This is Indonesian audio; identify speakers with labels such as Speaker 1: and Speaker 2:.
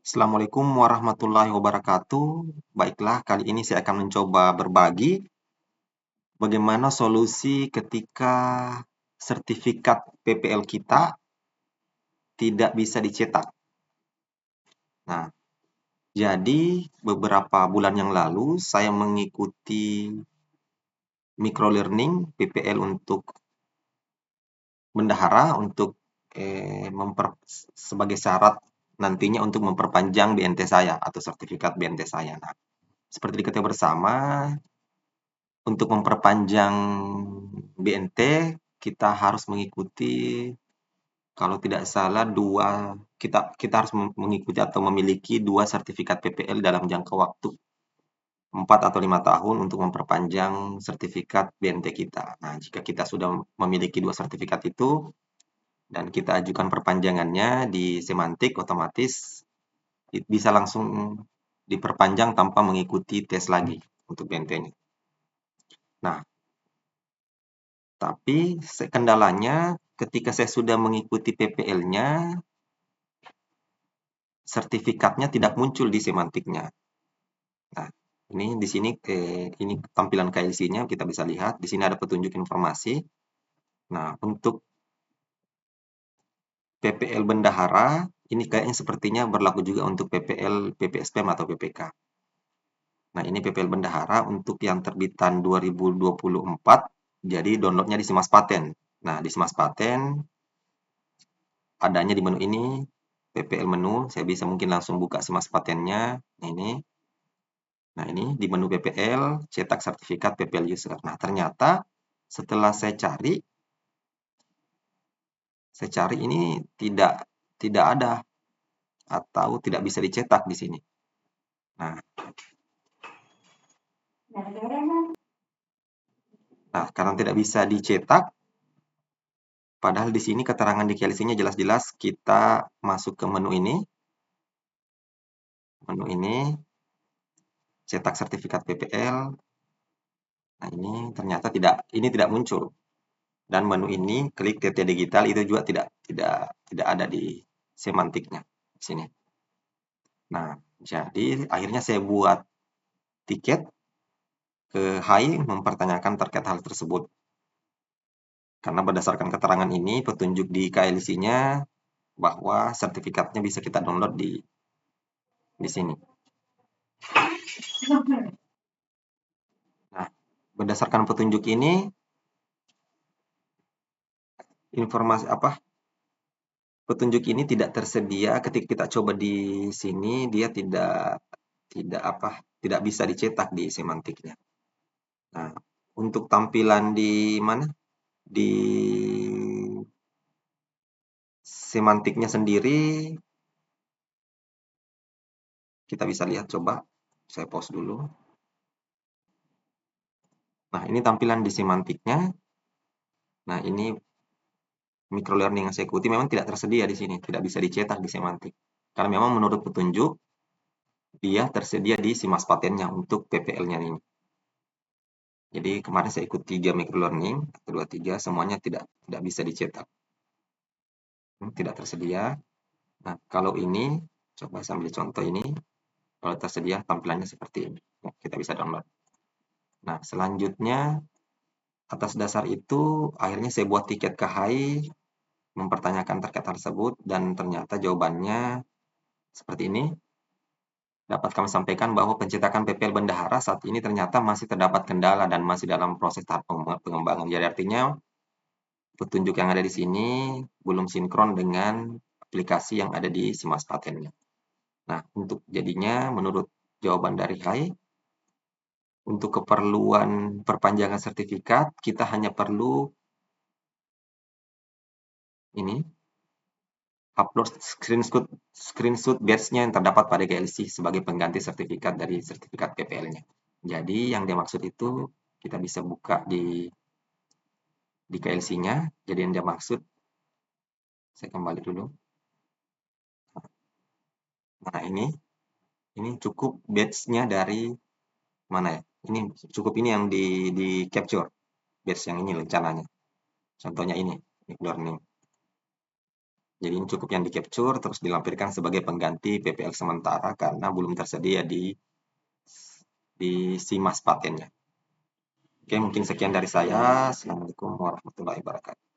Speaker 1: Assalamualaikum warahmatullahi wabarakatuh. Baiklah, kali ini saya akan mencoba berbagi bagaimana solusi ketika sertifikat PPL kita tidak bisa dicetak. Nah, jadi beberapa bulan yang lalu saya mengikuti microlearning PPL untuk bendahara untuk sebagai syarat nantinya untuk memperpanjang BNT saya atau sertifikat BNT saya. Nah, seperti diketahui bersama, untuk memperpanjang BNT, kita harus mengikuti, kalau tidak salah, kita harus mengikuti atau memiliki 2 sertifikat PPL dalam jangka waktu 4 atau 5 tahun untuk memperpanjang sertifikat BNT kita. Nah, jika kita sudah memiliki 2 sertifikat itu dan kita ajukan perpanjangannya di Semantik, otomatis bisa langsung diperpanjang tanpa mengikuti tes lagi untuk BNT-nya. Nah, tapi kendalanya ketika saya sudah mengikuti PPL-nya, sertifikatnya tidak muncul di semantiknya. Nah, ini di sini ini tampilan KLC-nya kita bisa lihat. Di sini ada petunjuk informasi. Nah, untuk PPL bendahara, ini kayaknya sepertinya berlaku juga untuk PPL, PPSPM atau PPK. Nah, ini PPL bendahara untuk yang terbitan 2024, jadi downloadnya di Simas Paten. Nah, di Simas Paten adanya di menu ini, PPL menu, saya bisa mungkin langsung buka Simas Patennya. Nah, ini di menu PPL, cetak sertifikat PPL user. Nah, ternyata setelah saya cari ini tidak ada atau tidak bisa dicetak di sini. Nah, karena tidak bisa dicetak, padahal di sini keterangan di KLC-nya jelas-jelas kita masuk ke menu ini, cetak sertifikat PPL. Nah, ini ternyata tidak muncul. Dan menu ini klik TT digital itu juga tidak ada di semantiknya di sini. Nah, jadi akhirnya saya buat tiket ke HAI mempertanyakan terkait hal tersebut. Karena berdasarkan keterangan ini, petunjuk di KLC-nya bahwa sertifikatnya bisa kita download di sini. Nah, berdasarkan petunjuk ini, informasi petunjuk ini tidak tersedia ketika kita coba di sini, dia tidak bisa dicetak di semantiknya. Nah, untuk tampilan di mana? Di semantiknya sendiri, kita bisa lihat, coba saya pause dulu. Nah, ini tampilan di semantiknya. Nah, ini microlearning yang saya ikuti memang tidak tersedia di sini, tidak bisa dicetak di semantik. Karena memang menurut petunjuk, dia tersedia di Simas Patennya untuk PPL-nya ini. Jadi kemarin saya ikut 3 microlearning, 2, 3, semuanya tidak bisa dicetak. Tidak tersedia. Nah, kalau ini, coba saya ambil contoh ini, kalau tersedia tampilannya seperti ini. Nah, kita bisa download. Nah, selanjutnya, atas dasar itu, akhirnya saya buat tiket ke HAI, mempertanyakan terkait hal tersebut, dan ternyata jawabannya seperti ini. Dapat kami sampaikan bahwa pencetakan PPL bendahara saat ini ternyata masih terdapat kendala dan masih dalam proses tahap pengembangan. Jadi artinya petunjuk yang ada di sini belum sinkron dengan aplikasi yang ada di Simas Patennya. Nah, untuk jadinya menurut jawaban dari HAI, untuk keperluan perpanjangan sertifikat, kita hanya perlu ini, upload screenshot badge-nya yang terdapat pada KLC sebagai pengganti sertifikat dari sertifikat PPL-nya. Jadi yang dimaksud itu kita bisa buka di KLC-nya. Jadi yang dia maksud, saya kembali dulu. Nah, ini cukup badge-nya dari mana ya? Ini cukup ini yang di capture. Badge yang ini rencananya. Contohnya ini, learning. Jadi ini cukup yang di-capture terus dilampirkan sebagai pengganti PPL sementara karena belum tersedia di SIMAS patennya. Oke, mungkin sekian dari saya. Assalamualaikum warahmatullahi wabarakatuh.